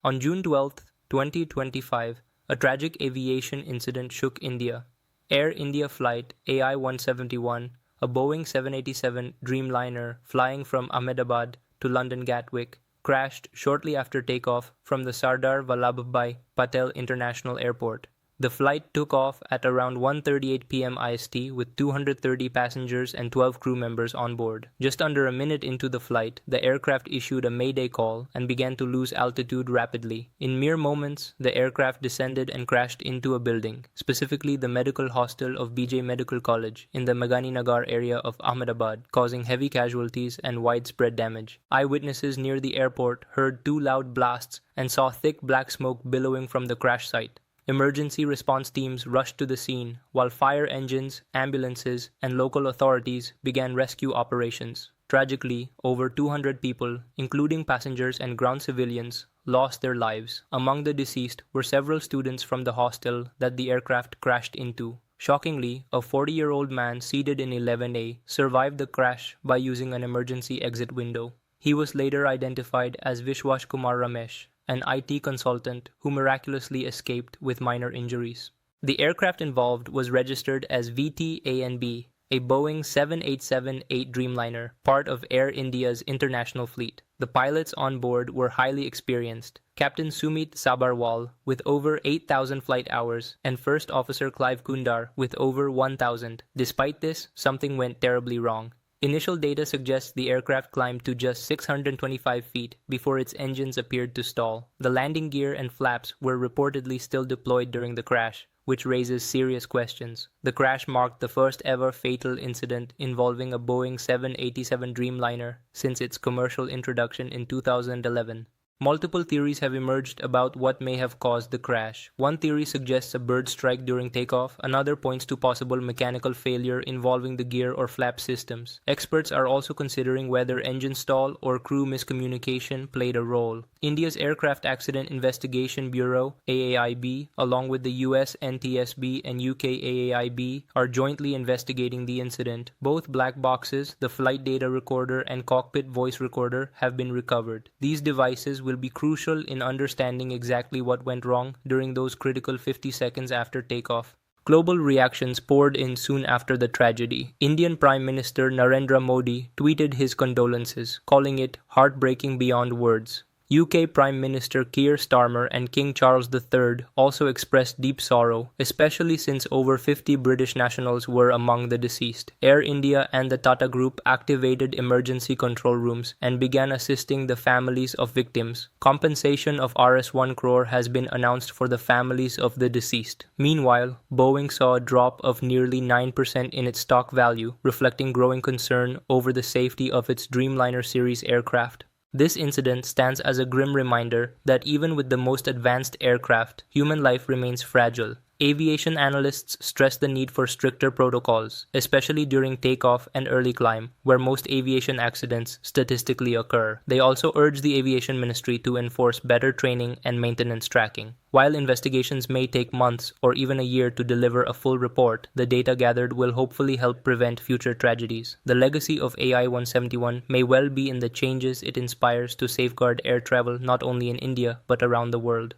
On June 12, 2025, a tragic aviation incident shook India. Air India flight AI-171, a Boeing 787 Dreamliner flying from Ahmedabad to London Gatwick, crashed shortly after takeoff from the Sardar Vallabhbhai Patel International Airport. The flight took off at around 1:38 p.m. IST with 230 passengers and 12 crew members on board. Just under a minute into the flight, the aircraft issued a mayday call and began to lose altitude rapidly. In mere moments, the aircraft descended and crashed into a building, specifically the medical hostel of BJ Medical College in the Megani Nagar area of Ahmedabad, causing heavy casualties and widespread damage. Eyewitnesses near the airport heard two loud blasts and saw thick black smoke billowing from the crash site. Emergency response teams rushed to the scene, while fire engines, ambulances, and local authorities began rescue operations. Tragically, over 200 people, including passengers and ground civilians, lost their lives. Among the deceased were several students from the hostel that the aircraft crashed into. Shockingly, a 40-year-old man seated in 11A survived the crash by using an emergency exit window. He was later identified as Vishwash Kumar Ramesh, an IT consultant who miraculously escaped with minor injuries. The aircraft involved was registered as VT-ANB, a Boeing 787-8 Dreamliner, part of Air India's international fleet. The pilots on board were highly experienced. Captain Sumeet Sabharwal, with over 8,000 flight hours, and First Officer Clive Kundar, with over 1,000. Despite this, something went terribly wrong. Initial data suggests the aircraft climbed to just 625 feet before its engines appeared to stall. The landing gear and flaps were reportedly still deployed during the crash, which raises serious questions. The crash marked the first ever fatal incident involving a Boeing 787 Dreamliner since its commercial introduction in 2011. Multiple theories have emerged about what may have caused the crash. One theory suggests a bird strike during takeoff, another points to possible mechanical failure involving the gear or flap systems. Experts are also considering whether engine stall or crew miscommunication played a role. India's Aircraft Accident Investigation Bureau, AAIB, along with the US NTSB and UK AAIB, are jointly investigating the incident. Both black boxes, the flight data recorder and cockpit voice recorder, have been recovered. These devices will be crucial in understanding exactly what went wrong during those critical 50 seconds after takeoff. Global reactions poured in soon after the tragedy. Indian Prime Minister Narendra Modi tweeted his condolences, calling it heartbreaking beyond words. UK Prime Minister Keir Starmer and King Charles III also expressed deep sorrow, especially since over 50 British nationals were among the deceased. Air India and the Tata Group activated emergency control rooms and began assisting the families of victims. Compensation of Rs 1 crore has been announced for the families of the deceased. Meanwhile, Boeing saw a drop of nearly 9% in its stock value, reflecting growing concern over the safety of its Dreamliner series aircraft. This incident stands as a grim reminder that even with the most advanced aircraft, human life remains fragile. Aviation analysts stress the need for stricter protocols, especially during takeoff and early climb, where most aviation accidents statistically occur. They also urge the Aviation Ministry to enforce better training and maintenance tracking. While investigations may take months or even a year to deliver a full report, the data gathered will hopefully help prevent future tragedies. The legacy of AI-171 may well be in the changes it inspires to safeguard air travel not only in India but around the world.